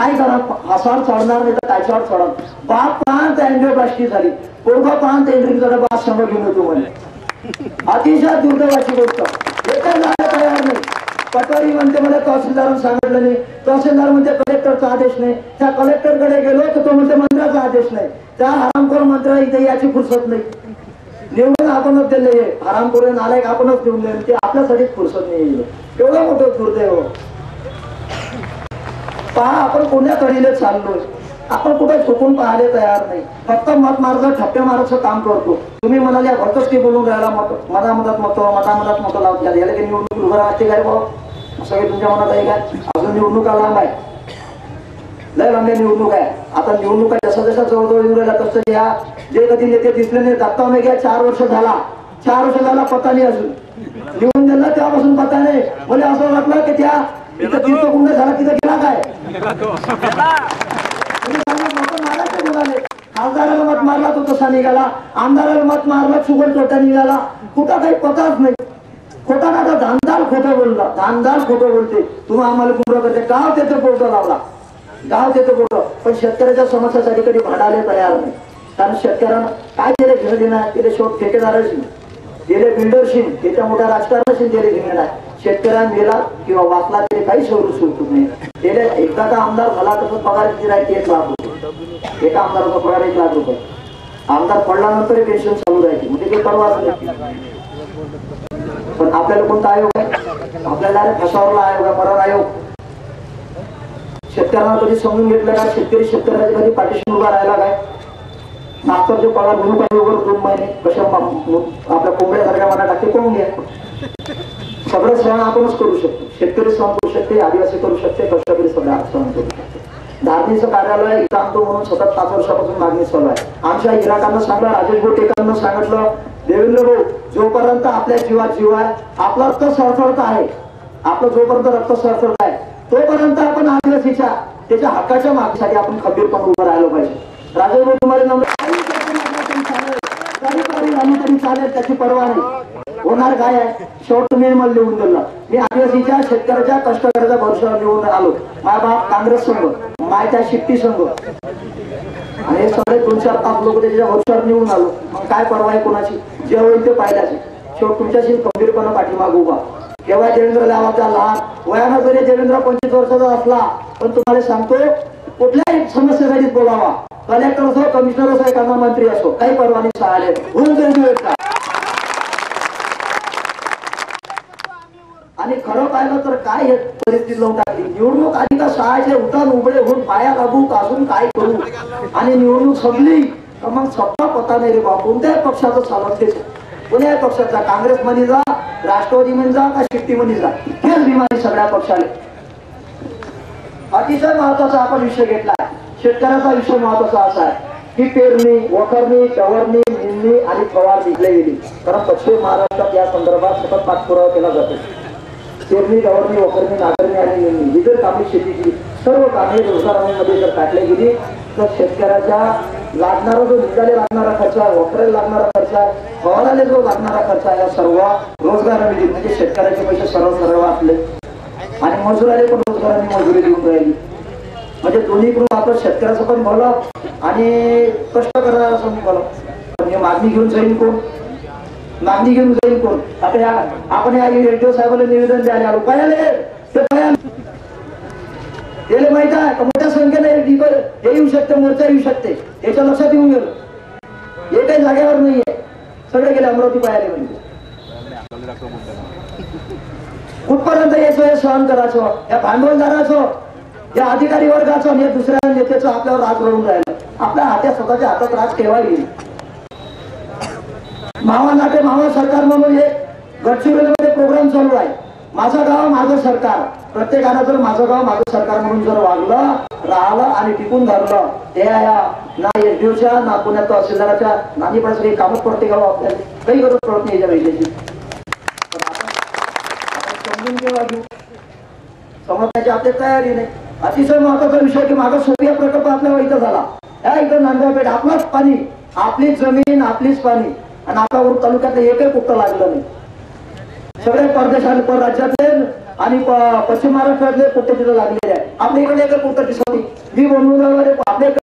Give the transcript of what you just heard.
काय करा, हसावर चढणार नाही तर त्याच्यावर चढणार. बाप प्रांत अँजिओप्लास्टी झाली, पोरगा प्रांत एंट्रीचा बाप समोर घेऊन होतो म्हणे. अतिशय दुर्दैवाची गोष्ट. एकच जायला तयार नाही. पटवारी म्हणते मला तहसीलदारांनी सांगितलं नाही, तहसीलदार म्हणते कलेक्टरचा आदेश नाही, त्या कलेक्टरकडे गेलो तर तो म्हणते मंत्र्याचा आदेश नाही. त्या हरामखोर मंत्र्या इथे याची फुरसत नाही. निवडून आपणच दिले, हरामखोर नालायक आपणच निवडून दिले, ते आपल्यासाठी फुरसत नाही. एवढं मोठं दुर्दैव. पहा आपण कोण्या कडीले चाललोय, आपण कुठे चुकून पाहायला तयार नाही. फक्त मत मारायचं, ठप्पे मारायचं काम करतो. तुम्ही म्हणाले भरतच की बोलून राहिला, मधामधात मत लावत याला की निवडणूक उभं राहते काय भाऊ, सगळे तुमच्या मनात आहे काय? अजून निवडणुका लांब आहे, लय लांबे निवडणूक आहे. आता निवडणुका जसा जसा जवळजवळ येऊन राहिला तसं या जे कधी नेते दिसले नाही. दत्ता मेघे 4 वर्ष झाला, 4 वर्ष झाला पता नाही, अजून निवडून दिला तेव्हापासून पता नाही. मला असं वाटलं की त्या तिथं तीर्थकुंड झाला तिथं गेला काय, खासदाराला मत मारला तो तसा निघाला, आमदाराला मत मारला चुकून तोटा निघाला. कुठं काही पताच नाही. खोटा नाटा धानदार खोटं बोलला, धानदार खोटं बोलते. तुम्ही आम्हाला गुमराह करते. गाव त्याचं पोटं लावला, गाव त्याचं पोटं. पण शेतकऱ्याच्या समस्यासाठी कधी भांडायला तयार नाही. कारण शेतकऱ्यांना काय केले घेणं देणार, केले शोध ठेकेदाराशी, गेले बिल्डरशी, त्याच्या मोठ्या राजकारणाशी गेले घेणं नाही. शेतकऱ्यांना गेला किंवा वाचला तरी काही शोधू शकतो नाही. गेले एकदा का आमदार झाला तसं पगार किती राहते 1 लाख रुपये. एका आमदाराचा पगार 1 लाख रुपये. आमदार पडल्यानंतर पेन्शन चालू राहते, म्हणजे ते परवाच नाही. पण आपल्याला कोणता आयोग आहे? आपल्याला फसावरला आयोग आहे, मरण आयोग. शेतकऱ्यांना कधी समजून घेतलं का? शेतकरी शेतकऱ्याच्या कधी पाठीशी उभा राहिला काय? मास्तरचे पगार म्हणून काही वगैरे 2 महिने कशा आपल्या कोंबड्यासारख्या मना टाकते कोण घ्या. सगळं सहन आपणच करू शकतो. शेतकरी सहन करू शकते, आदिवासी करू शकते, कष्टकरी सगळं सहन करू शकते. धारणीचं कार्यालय इथं आणतो म्हणून सतत 5 वर्षापासून मागणी चालू आहे. आमच्या गिराकांना सांगलं, राजेश बोटेकांना सांगितलं, देवेंद्र भाऊ जोपर्यंत आपल्या जीवात जीव आहे, आपला रक्त सळसळत आहे, आपलं जोपर्यंत रक्त सळसळत आहे तोपर्यंत आपण आदिवासीच्या त्याच्या हक्काच्या मागणीसाठी आपण खंबीरपणे उभं राहिलो पाहिजे. राजेश भाऊ तुम्हाला तरी चालेल, त्याची पर्वा नाही. होणार काय आहे? शेवट तुम्ही मला लिहून दिलं. मी आदिवासीच्या शेतकऱ्याच्या कष्टकऱ्याच्या भरोशावर निवडून आलो. माझा बाप काँग्रेस संघ, मायच्या शिट्टी संघ, आणि हे सगळे 2-4-5 लोक त्याच्या भरोशावर निवडून आलो. मग काय पर्वा आहे कोणाची? जे होईल ते पाहिल्याचे. शेवट तुमच्याशी खंबीरपणे पाठीमाग उभा. केव्हा देवेंद्र लावाचा लहान वयानं जरी देवेंद्र 25 वर्षाचा असला, पण तुम्हाला सांगतो कुठल्याही समस्येसाठी बोलावा. कलेक्टर असो, कमिशनर असो, एखादा मंत्री असो, काही परवानगी सहाय्य होऊन जाईल. आणि खरं पाहिलं तर काय परिस्थिती लावून टाकली. निवडणूक आधी का सहायचे उठान उघडे होऊन पाया लागू काजून काय करू, आणि निवडणूक संपली तर मग सत्ता पता नाही रे बा. कोणत्याही पक्षाचं चालत कोण्याही पक्षाचा, काँग्रेस मध्ये जा, राष्ट्रवादी मध्ये जा, का शिट्टी मध्ये जा, हेच बिमारी सगळ्या पक्षाने. अतिशय महत्वाचा आपण विषय घेतला. शेतकऱ्याचा विषय महत्वाचा असा आहे की पेरणी, वखरणी, डवरणी, निंदणी आणि फवारणी गेली. कारण पश्चिम महाराष्ट्रात या संदर्भात सतत पाठपुरावा केला जातो. पेरणी, डवरणी, वखरणी, नांगरणी आणि निंदणी ही जर कामे शेतीची सर्व कामे रोजगारामध्ये जर काढली गेली तर शेतकऱ्याच्या लागणारा जो निघाले लागणारा खर्च आहे, वखराला लागणारा खर्च आहे, फवाराला जो लागणारा खर्च आहे, सर्व रोजगारामध्ये म्हणजे शेतकऱ्याचे पैसे सर्व वाचले आणि मजुराले पण रोजगाराने मजुरी देऊन राहिली. म्हणजे दोन्हीकडून आपण शेतकऱ्याचं पण भलं आणि कष्ट करणाऱ्याचं पण भलं. पण हे मागणी घेऊन जाईल कोण? मागणी घेऊन जाईल कोण? आता आपण या रेडिओ साहेबांना निवेदन द्यायला आलो. काय आले त्याला माहित आहे का मोठ्या संख्येने हे येऊ शकते, मोर्चा येऊ शकते, याच्या लक्षात येऊन गेलं. हे काही जागेवर नाहीये, सगळे गेले अमरावती पाहायला. म्हणजे कुठपर्यंत यायचं हे सहन करायचं, या भांडवलदाराचं, या अधिकारी वर्गाचं, हे दुसऱ्या नेत्याचं आपल्यावर राज रडून राहिलं. आपल्या हातात स्वतःच्या हातात राज केव्हा येईल? मावा नाटे मावा सरकार म्हणून एक गडचिरोलीमध्ये प्रोग्राम चालू आहे. माझं गाव माझं सरकार. प्रत्येकानं जर माझं गाव माझं सरकार म्हणून जर वागलं, राहिलं आणि टिकून धरलं, ते ना एसडीओच्या ना पुण्यात तहसीलदाराच्या नानी पडण्यासाठी कामच पडते गाव आपल्याला. काही गरज पडत नाही याच्या वेगळ्याची. समजून केव्हा घेऊ? समजण्याची आपली तयारी नाही. अतिशय महत्वाचा विषय की मागं सोपिया प्रकल्प आपल्या इथं झाला. या इथं नांदगावपेठ आपलाच पाणी, आपलीच जमीन, आपलीच पाणी, आणि आपल्या तालुक्यात एकही कुठं लागलं नाही. सगळे परदेशात, परराज्यातले आणि पश्चिम महाराष्ट्रातले कुठे तिथं लागलेले आहे. आपल्या इकडे कुठं दिसत नाही. मी म्हणून आपल्या